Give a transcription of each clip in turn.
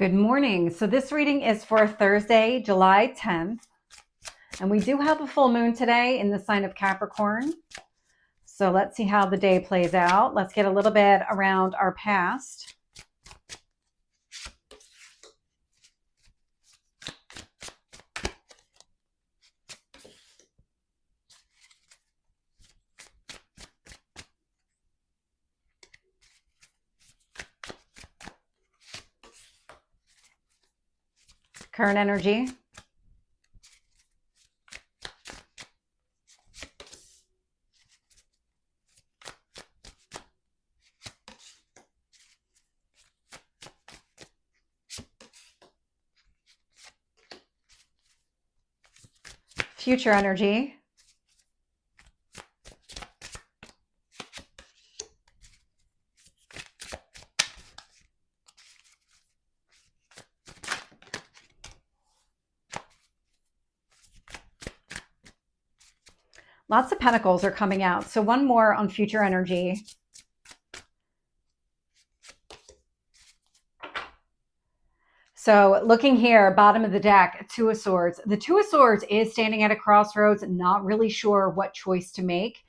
Good morning. So this reading is for Thursday, July 10th. And we do have a full moon today in the sign of Capricorn. So let's see how the day plays out. Let's get a little bit around our past. Current energy. Future energy. Lots of pentacles are coming out. So one more on future energy. So looking here, bottom of the deck, Two of Swords. The Two of Swords is standing at a crossroads, not really sure what choice to make.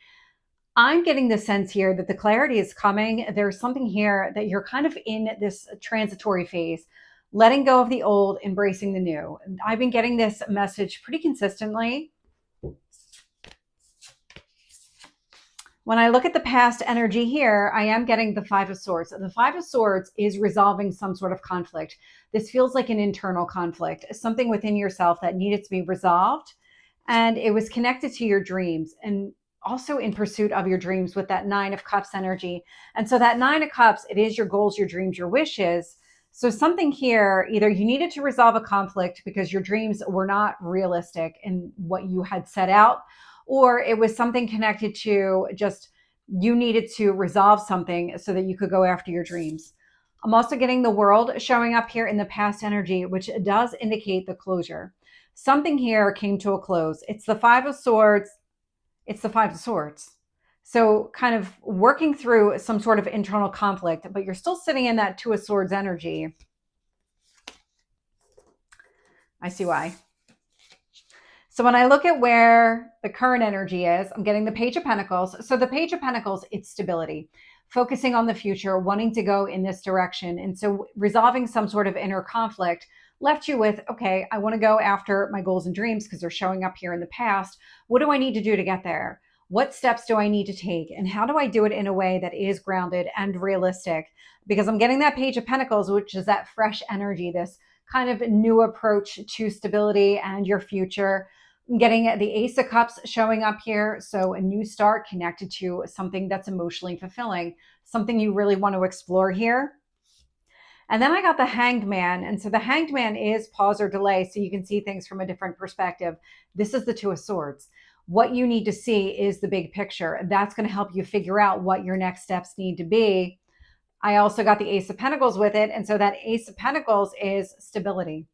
I'm getting the sense here that the clarity is coming. There's something here that you're kind of in this transitory phase, letting go of the old, embracing the new. I've been getting this message pretty consistently. When I look at the past energy here, I am getting the Five of Swords. The Five of Swords is resolving some sort of conflict. This feels like an internal conflict, something within yourself that needed to be resolved. And it was connected to your dreams and also in pursuit of your dreams with that Nine of Cups energy. And so that Nine of Cups, it is your goals, your dreams, your wishes. So something here, either you needed to resolve a conflict because your dreams were not realistic in what you had set out, or it was something connected to just you needed to resolve something so that you could go after your dreams. I'm also getting the World showing up here in the past energy, which does indicate the closure. Something here came to a close. It's the Five of Swords. It's the Five of Swords. So kind of working through some sort of internal conflict, but you're still sitting in that Two of Swords energy. I see why. So when I look at where the current energy is, I'm getting the Page of Pentacles. So the Page of Pentacles, it's stability, focusing on the future, wanting to go in this direction. And so resolving some sort of inner conflict left you with, okay, I want to go after my goals and dreams because they're showing up here in the past. What do I need to do to get there? What steps do I need to take? And how do I do it in a way that is grounded and realistic? Because I'm getting that Page of Pentacles, which is that fresh energy, this kind of new approach to stability and your future. I'm getting the Ace of Cups showing up here. So a new start connected to something that's emotionally fulfilling, something you really want to explore here. And then I got the Hanged Man. And so the Hanged Man is pause or delay, so you can see things from a different perspective. This is the Two of Swords. What you need to see is the big picture. That's going to help you figure out what your next steps need to be. I also got the Ace of Pentacles with it. And so that Ace of Pentacles is stability.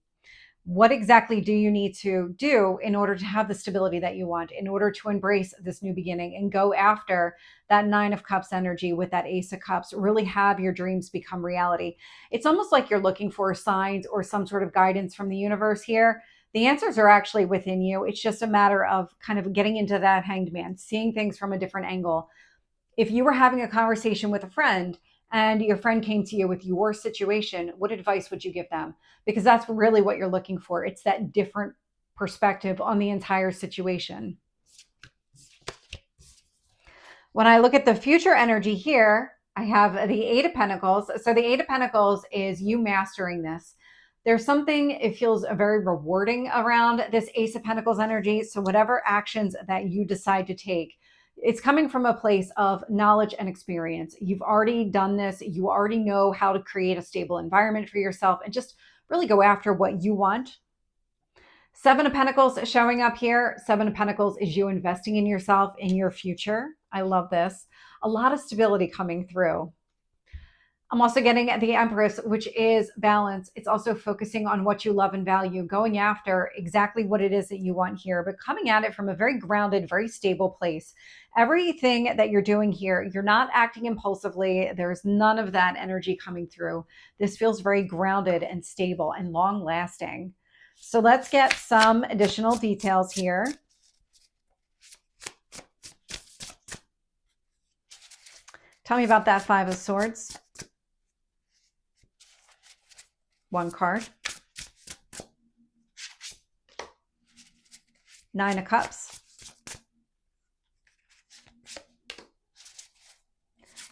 What exactly do you need to do in order to have the stability that you want, in order to embrace this new beginning and go after that Nine of Cups energy with that Ace of Cups, really have your dreams become reality? It's almost like you're looking for signs or some sort of guidance from the universe here. The answers are actually within you. It's just a matter of kind of getting into that Hanged Man, seeing things from a different angle. If you were having a conversation with a friend and your friend came to you with your situation, what advice would you give them? Because that's really what you're looking for. It's that different perspective on the entire situation. When I look at the future energy here, I have the Eight of Pentacles. So the Eight of Pentacles is you mastering this. There's something, it feels very rewarding around this Ace of Pentacles energy. So whatever actions that you decide to take, it's coming from a place of knowledge and experience. You've already done this. You already know how to create a stable environment for yourself and just really go after what you want. Seven of Pentacles showing up here. Seven of Pentacles is you investing in yourself, in your future. I love this. A lot of stability coming through. I'm also getting the Empress, which is balance. It's also focusing on what you love and value, going after exactly what it is that you want here, but coming at it from a very grounded, very stable place. Everything that you're doing here, you're not acting impulsively. There's none of that energy coming through. This feels very grounded and stable and long lasting. So let's get some additional details here. Tell me about that Five of Swords. One card. Nine of Cups.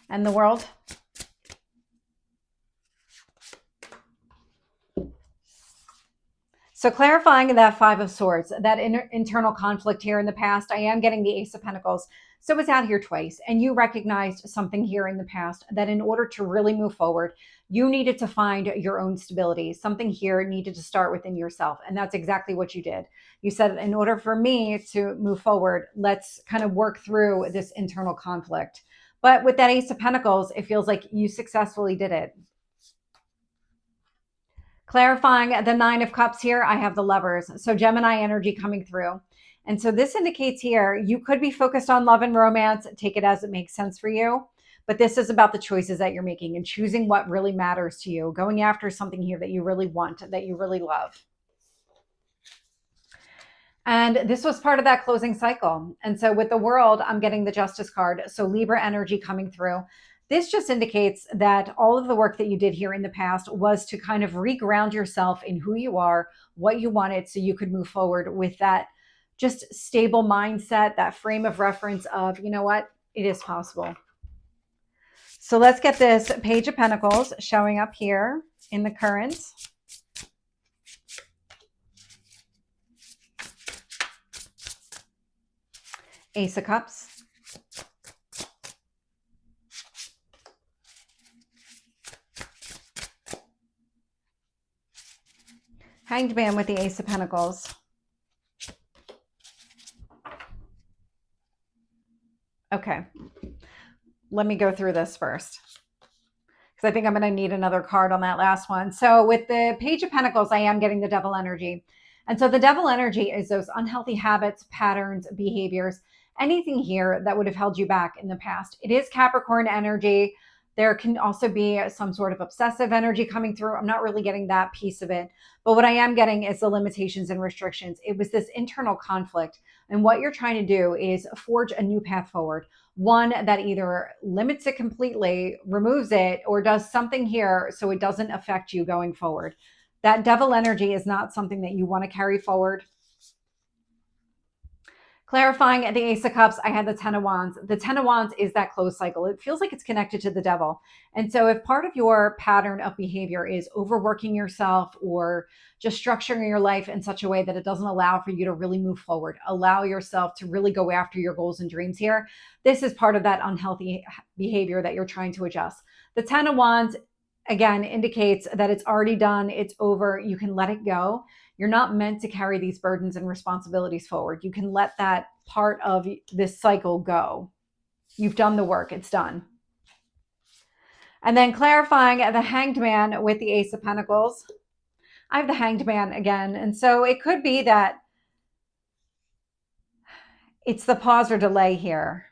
And the World. So clarifying that Five of Swords, that internal conflict here in the past, I am getting the Ace of Pentacles. So it's out here twice, and you recognized something here in the past that in order to really move forward, you needed to find your own stability. Something here needed to start within yourself, and that's exactly what you did. You said, in order for me to move forward, let's kind of work through this internal conflict. But with that Ace of Pentacles, it feels like you successfully did it. Clarifying the Nine of Cups here, I have the Lovers. So Gemini energy coming through. And so this indicates here, you could be focused on love and romance. Take it as it makes sense for you. But this is about the choices that you're making and choosing what really matters to you. Going after something here that you really want, that you really love. And this was part of that closing cycle. And so with the World, I'm getting the Justice card. So Libra energy coming through. This just indicates that all of the work that you did here in the past was to kind of reground yourself in who you are, what you wanted, so you could move forward with that just stable mindset, that frame of reference of, you know what, it is possible. So let's get this Page of Pentacles showing up here in the current. Ace of Cups. Hanged Man with the Ace of Pentacles. Okay. Let me go through this first, because I think I'm going to need another card on that last one. So with the Page of Pentacles, I am getting the Devil energy. And so the Devil energy is those unhealthy habits, patterns, behaviors, anything here that would have held you back in the past. It is Capricorn energy. There can also be some sort of obsessive energy coming through. I'm not really getting that piece of it. But what I am getting is the limitations and restrictions. It was this internal conflict. And what you're trying to do is forge a new path forward. One that either limits it completely, removes it, or does something here so it doesn't affect you going forward. That Devil energy is not something that you want to carry forward. Clarifying the Ace of Cups, I had the Ten of Wands. The Ten of Wands is that closed cycle. It feels like it's connected to the devil. And so if part of your pattern of behavior is overworking yourself or just structuring your life in such a way that it doesn't allow for you to really move forward, allow yourself to really go after your goals and dreams here, this is part of that unhealthy behavior that you're trying to adjust. The Ten of Wands, again, indicates that it's already done. It's over. You can let it go. You're not meant to carry these burdens and responsibilities forward. You can let that part of this cycle go. You've done the work. It's done. And then clarifying the Hanged Man with the Ace of Pentacles. I have the Hanged Man again. And so it could be that it's the pause or delay here.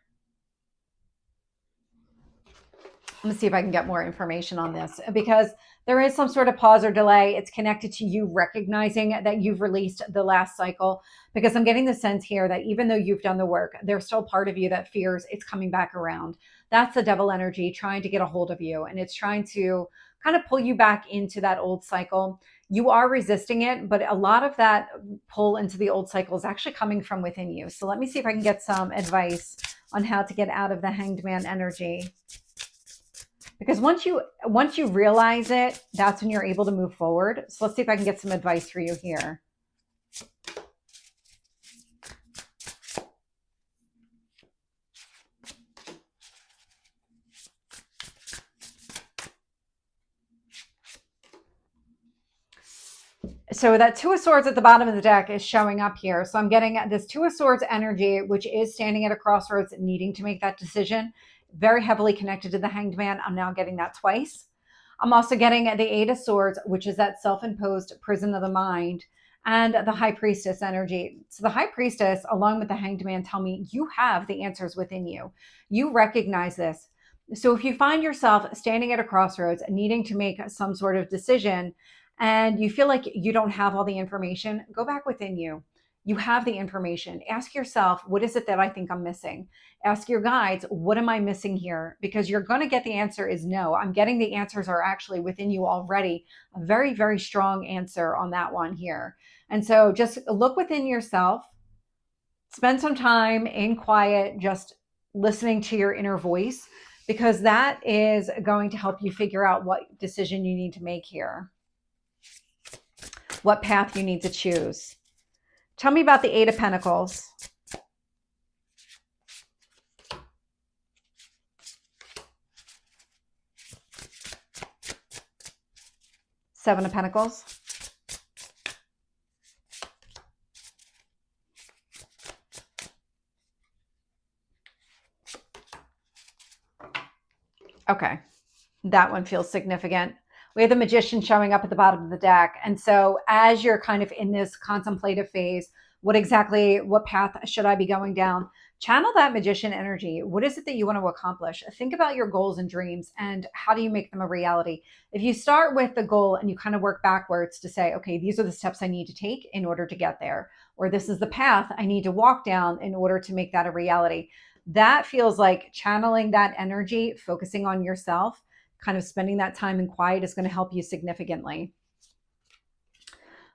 Let me see if I can get more information on this, because there is some sort of pause or delay. It's connected to you recognizing that you've released the last cycle, because I'm getting the sense here that even though you've done the work, there's still part of you that fears it's coming back around. That's the devil energy trying to get a hold of you, and it's trying to kind of pull you back into that old cycle. You are resisting it, but a lot of that pull into the old cycle is actually coming from within you. So let me see if I can get some advice on how to get out of the Hanged Man energy. Because once you realize it, that's when you're able to move forward. So let's see if I can get some advice for you here. So that Two of Swords at the bottom of the deck is showing up here. So I'm getting this Two of Swords energy, which is standing at a crossroads, needing to make that decision. Very heavily connected to the Hanged Man. I'm now getting that twice. I'm also getting the Eight of Swords, which is that self-imposed prison of the mind, and the High Priestess energy. So the High Priestess, along with the Hanged Man, tell me you have the answers within you. You recognize this. So if you find yourself standing at a crossroads and needing to make some sort of decision, and you feel like you don't have all the information, go back within you. You have the information. Ask yourself, what is it that I think I'm missing? Ask your guides, what am I missing here? Because you're going to get the answer is no. I'm getting the answers are actually within you already. A very, very strong answer on that one here. And so just look within yourself, spend some time in quiet, just listening to your inner voice, because that is going to help you figure out what decision you need to make here, what path you need to choose. Tell me about the Eight of Pentacles. Seven of Pentacles. Okay, that one feels significant. We have the Magician showing up at the bottom of the deck. And so as you're kind of in this contemplative phase, what path should I be going down? Channel that Magician energy. What is it that you want to accomplish? Think about your goals and dreams and how do you make them a reality? If you start with the goal and you kind of work backwards to say, okay, these are the steps I need to take in order to get there, or this is the path I need to walk down in order to make that a reality. That feels like channeling that energy, focusing on yourself, kind of spending that time in quiet is going to help you significantly.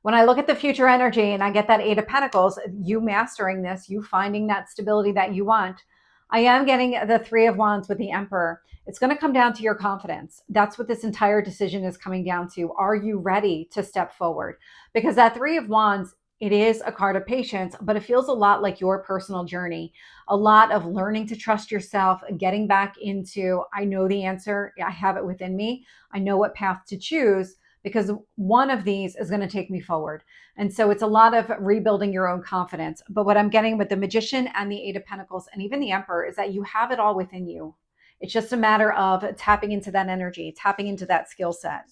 When I look at the future energy and I get that Eight of Pentacles, you mastering this, you finding that stability that you want. I am getting the Three of Wands with the Emperor. It's going to come down to your confidence. That's what this entire decision is coming down to. Are you ready to step forward? Because that Three of Wands, it is a card of patience, but it feels a lot like your personal journey. A lot of learning to trust yourself, getting back into, I know the answer, I have it within me. I know what path to choose because one of these is going to take me forward. And so it's a lot of rebuilding your own confidence. But what I'm getting with the Magician and the Eight of Pentacles and even the Emperor is that you have it all within you. It's just a matter of tapping into that energy, tapping into that skill set.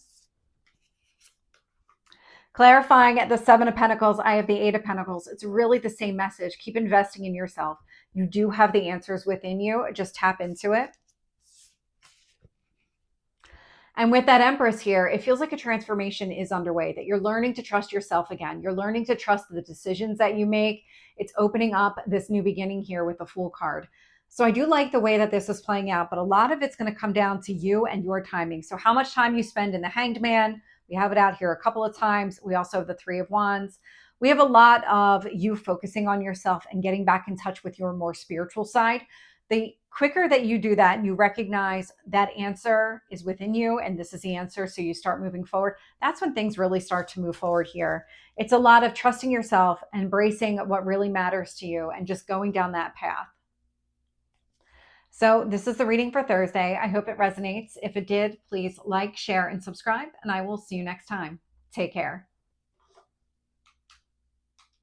Clarifying the Seven of Pentacles, I have the Eight of Pentacles. It's really the same message. Keep investing in yourself. You do have the answers within you. Just tap into it. And with that Empress here, it feels like a transformation is underway, that you're learning to trust yourself again. You're learning to trust the decisions that you make. It's opening up this new beginning here with the Fool card. So I do like the way that this is playing out, but a lot of it's going to come down to you and your timing. So how much time you spend in the Hanged Man. We have it out here a couple of times. We also have the Three of Wands. We have a lot of you focusing on yourself and getting back in touch with your more spiritual side. The quicker that you do that and you recognize that answer is within you and this is the answer, so you start moving forward, that's when things really start to move forward here. It's a lot of trusting yourself, embracing what really matters to you, and just going down that path. So this is the reading for Thursday. I hope it resonates. If it did, please like, share, and subscribe, and I will see you next time. Take care.